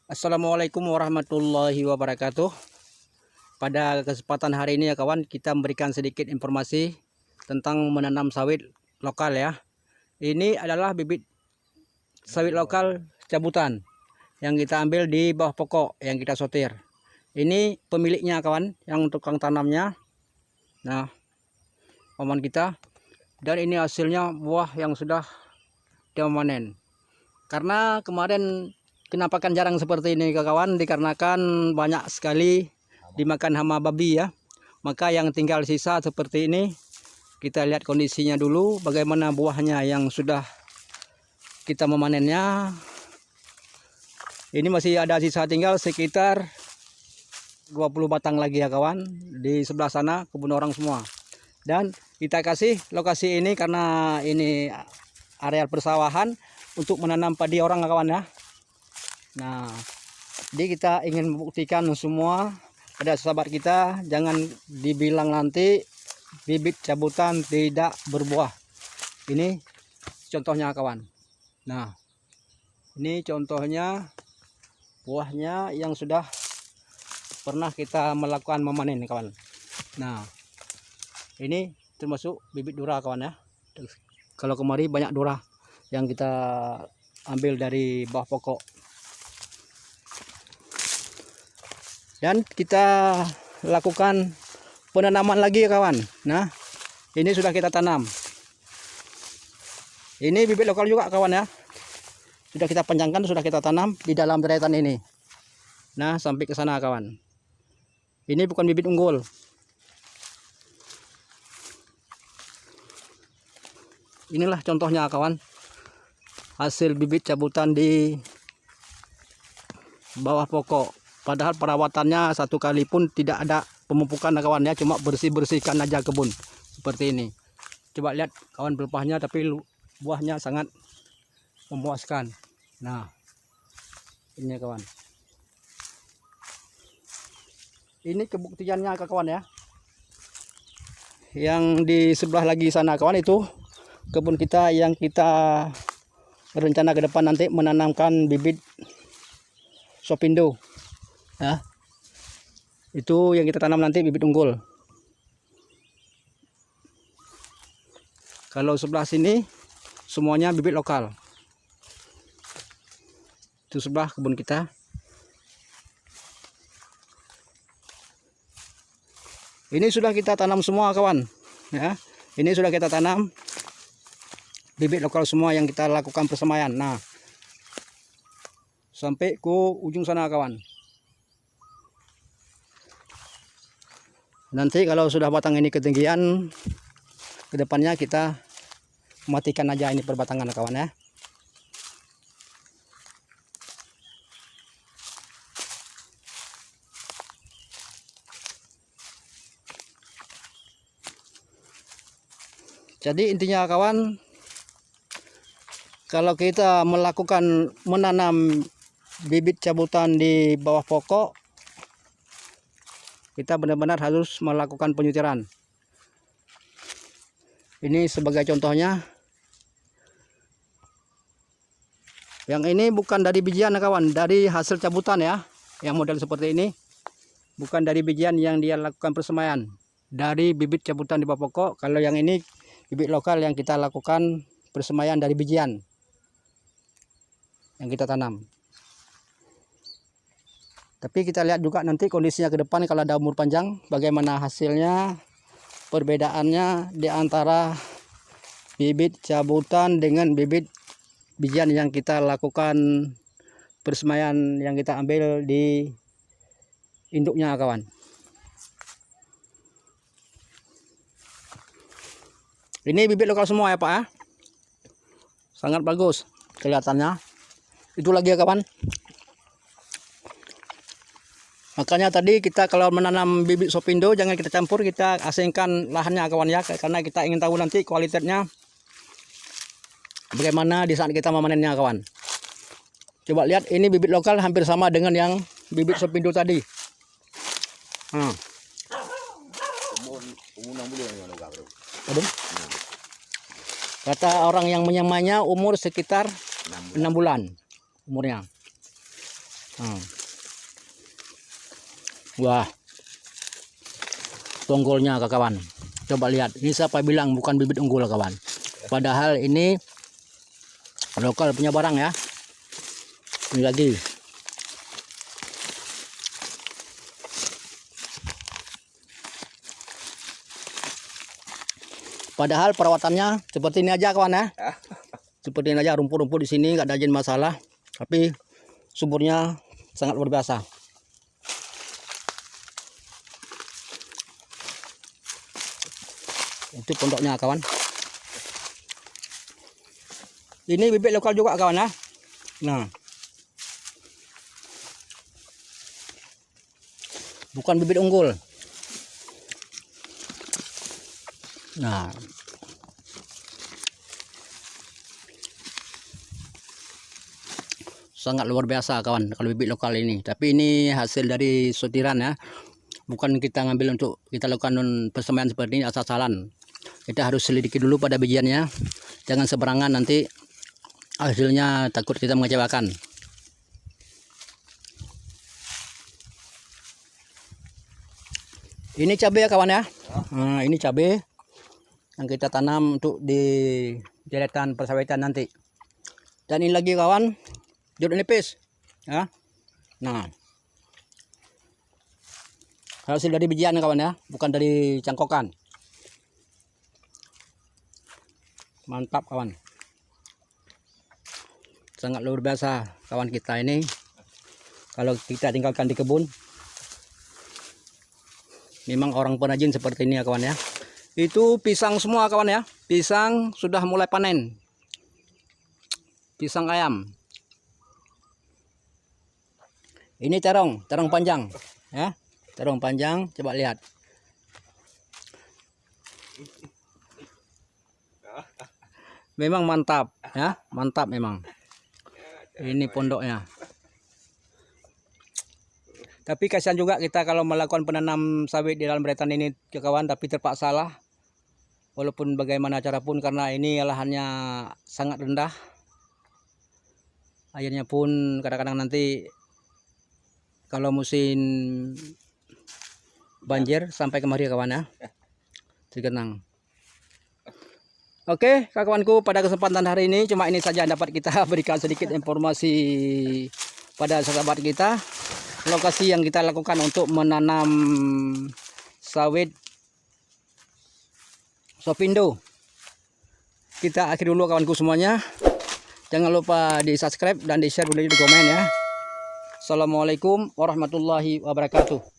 Assalamualaikum warahmatullahi wabarakatuh. Pada kesempatan hari ini ya kawan, kita memberikan sedikit informasi tentang menanam sawit lokal ya. Ini adalah bibit sawit lokal cabutan yang kita ambil di bawah pokok yang kita sortir. Ini pemiliknya kawan, yang tukang tanamnya. Nah, paman kita. Dan ini hasilnya buah yang sudah dipanen. Karena kemarin kenapa kan jarang seperti ini kawan, dikarenakan banyak sekali dimakan hama babi ya. Maka yang tinggal sisa seperti ini, kita lihat kondisinya dulu bagaimana buahnya yang sudah kita memanennya. Ini masih ada sisa tinggal sekitar 20 batang lagi ya kawan. Di sebelah sana kebun orang semua. Dan kita kasih lokasi ini karena ini areal persawahan untuk menanam padi orang kawan ya. Nah, jadi kita ingin membuktikan semua pada sahabat kita, jangan dibilang nanti bibit cabutan tidak berbuah. Ini contohnya kawan. Nah, ini contohnya buahnya yang sudah pernah kita melakukan memanen kawan. Nah, ini termasuk bibit dura kawan ya. Kalau kemari banyak dura yang kita ambil dari bawah pokok. Dan kita lakukan penanaman lagi ya kawan. Nah, ini sudah kita tanam. Ini bibit lokal juga kawan ya. Sudah kita panjangkan, sudah kita tanam di dalam deretan ini. Nah, sampai ke sana kawan. Ini bukan bibit unggul. Inilah contohnya kawan. Hasil bibit cabutan di bawah pokok. Padahal perawatannya satu kali pun tidak ada pemupukan kawan ya, cuma bersih-bersihkan aja kebun seperti ini. Coba lihat kawan pelepahnya, tapi buahnya sangat memuaskan. Nah, ini kawan. Ini kebuktiannya kawan ya. Yang di sebelah lagi sana kawan, itu kebun kita yang kita rencana ke depan nanti menanamkan bibit sopindo. Ya, itu yang kita tanam nanti bibit unggul. Kalau sebelah sini semuanya bibit lokal. Itu sebelah kebun kita. Ini sudah kita tanam semua kawan. Ya, ini sudah kita tanam bibit lokal semua yang kita lakukan persemaian. Nah, sampai ke ujung sana kawan. Nanti kalau sudah batang ini ketinggian, kedepannya kita matikan aja ini perbatangan kawan ya. Jadi intinya kawan, kalau kita melakukan menanam bibit cabutan di bawah pokok, kita benar-benar harus melakukan penyutiran. Ini sebagai contohnya. Yang ini bukan dari bijian kawan, dari hasil cabutan ya. Yang model seperti ini bukan dari bijian yang dia lakukan persemaian, dari bibit cabutan di bawah pokok. Kalau yang ini bibit lokal yang kita lakukan persemaian dari bijian yang kita tanam. Tapi kita lihat juga nanti kondisinya ke depan kalau ada umur panjang, bagaimana hasilnya, perbedaannya di antara bibit cabutan dengan bibit bijian yang kita lakukan persemaian yang kita ambil di induknya kawan. Ini bibit lokal semua ya Pak ya. Sangat bagus kelihatannya. Itu lagi ya kawan. Makanya tadi kita kalau menanam bibit sopindo jangan kita campur, kita asingkan lahannya kawan ya, karena kita ingin tahu nanti kualitasnya bagaimana di saat kita memanennya kawan. Coba lihat, ini bibit lokal hampir sama dengan yang bibit sopindo tadi. Kata orang yang menyamanya umur sekitar 6 bulan umurnya. Wah, tonggolnya kawan. Coba lihat, ini siapa bilang bukan bibit unggul kawan. Padahal ini lokal punya barang ya. Ini lagi. Padahal perawatannya seperti ini aja kawan ya. Seperti ini aja, rumput-rumput di sini nggak ada izin masalah. Tapi suburnya sangat luar biasa. Itu pondoknya kawan. Ini bibit lokal juga kawan ya. Nah, bukan bibit unggul. Nah, sangat luar biasa kawan kalau bibit lokal ini. Tapi ini hasil dari sortiran ya. Bukan kita ngambil untuk kita lakukan persemaian seperti ini asal-asalan. Kita harus selidiki dulu pada bijiannya. Jangan seberangan, nanti hasilnya takut kita mengecewakan. Ini cabai ya kawan ya. Nah, ini cabai yang kita tanam untuk di deretan persawahan nanti. Dan ini lagi kawan, jeruk nipis ya. Nah, hasil dari bijian kawan ya, bukan dari cangkokan. Mantap kawan, sangat luar biasa kawan kita ini. Kalau kita tinggalkan di kebun, memang orang penajin seperti ini ya kawan ya. Itu pisang semua kawan ya, pisang sudah mulai panen, pisang ayam. Ini terong panjang ya, terong panjang, coba lihat. Memang mantap ya, mantap memang. Ini pondoknya. Tapi kasihan juga kita kalau melakukan penanam sawit di dalam deretan ini ke kawan, tapi terpaksa lah. Walaupun bagaimana cara pun, karena ini lahannya sangat rendah. Airnya pun kadang-kadang nanti kalau musim banjir sampai kemari kawan ya, tergenang. Oke kawanku, pada kesempatan hari ini cuma ini saja dapat kita berikan sedikit informasi pada sahabat kita. Lokasi yang kita lakukan untuk menanam sawit Sofindo. Kita akhiri dulu kawanku semuanya. Jangan lupa di subscribe dan di share, di komen ya. Assalamualaikum warahmatullahi wabarakatuh.